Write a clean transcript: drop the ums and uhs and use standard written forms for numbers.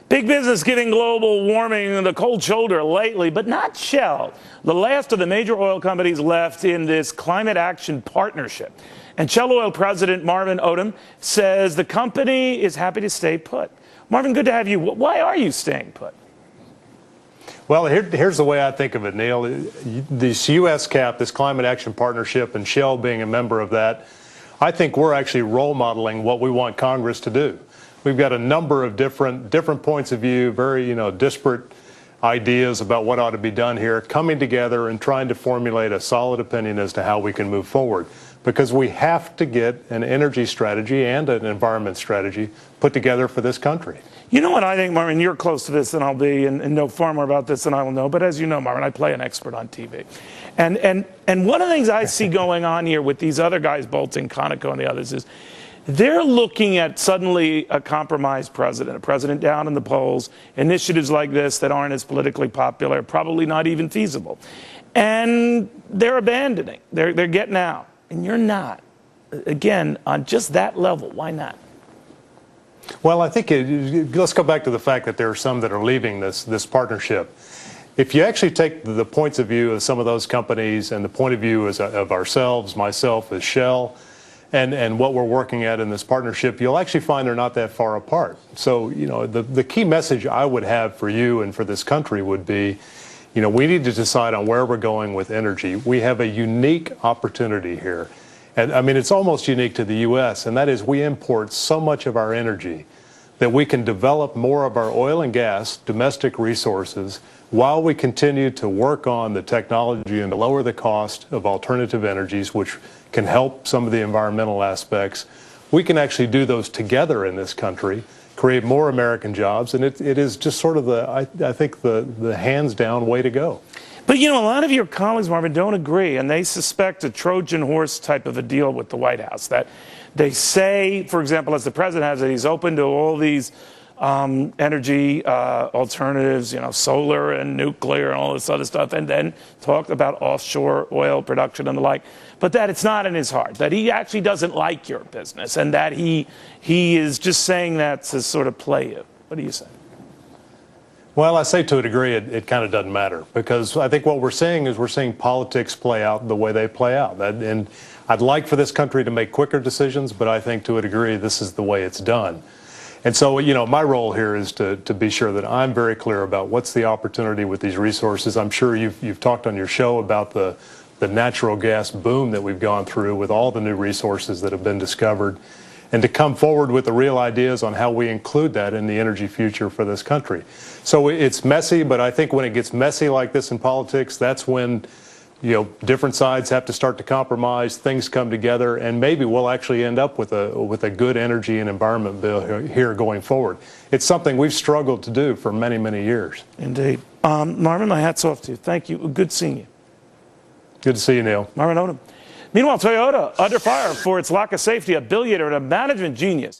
Big business giving global warming the cold shoulder lately, but not Shell, the last of the major oil companies left in this climate action partnership. And Shell Oil President Marvin Odum says the company is happy to stay put. Marvin, good to have you. Why are you staying put? Well, here's the way I think of it, Neil. This U.S. CAP, this climate action partnership, and Shell being a member of that, I think we're actually role modeling what we want Congress to do. We've got a number of different points of view, very disparate ideas about what ought to be done here, coming together and trying to formulate a solid opinion as to how we can move forward. Because we have to get an energy strategy and an environment strategy put together for this country. You know what I think, Marvin, you're close to this than I'll be and know far more about this than I will know. But as you know, Marvin, I play an expert on TV. And one of the things I see going on here with these other guys, Bolton, Conoco, and the others, is they're looking at suddenly a compromised president, a president down in the polls, initiatives like this that aren't as politically popular, probably not even feasible. And they're abandoning. They're getting out. And you're not. Again, on just that level, why not? Well, I think let's go back to the fact that there are some that are leaving this partnership. If you actually take the points of view of some of those companies and the point of view of ourselves, myself as Shell, and what we're working at in this partnership, you'll actually find they're not that far apart. So, the key message I would have for you and for this country would be, we need to decide on where we're going with energy. We have a unique opportunity here. And I mean, it's almost unique to the U.S., and that is we import so much of our energy that we can develop more of our oil and gas domestic resources while we continue to work on the technology and to lower the cost of alternative energies, which can help some of the environmental aspects. We can actually do those together in this country, create more American jobs, and it is just sort of I think the hands-down way to go. But, a lot of your colleagues, Marvin, don't agree, and they suspect a Trojan horse type of a deal with the White House, that they say, for example, as the president has it, he's open to all these energy alternatives, solar and nuclear and all this other stuff, and then talked about offshore oil production and the like, but that it's not in his heart, that he actually doesn't like your business, and that he is just saying that to sort of play you. What do you say? Well, I say to a degree it kind of doesn't matter, because I think what we're seeing is politics play out the way they play out. And I'd like for this country to make quicker decisions, but I think to a degree this is the way it's done. And so, my role here is to be sure that I'm very clear about what's the opportunity with these resources. I'm sure you've talked on your show about the natural gas boom that we've gone through with all the new resources that have been discovered, and to come forward with the real ideas on how we include that in the energy future for this country. So it's messy, but I think when it gets messy like this in politics, that's when different sides have to start to compromise, things come together, and maybe we'll actually end up with a good energy and environment bill here going forward. It's something we've struggled to do for many, many years. Indeed. Marvin, my hat's off to you. Thank you. Good seeing you. Good to see you, Neil. Marvin Odum. Meanwhile, Toyota under fire for its lack of safety, a billionaire and a management genius.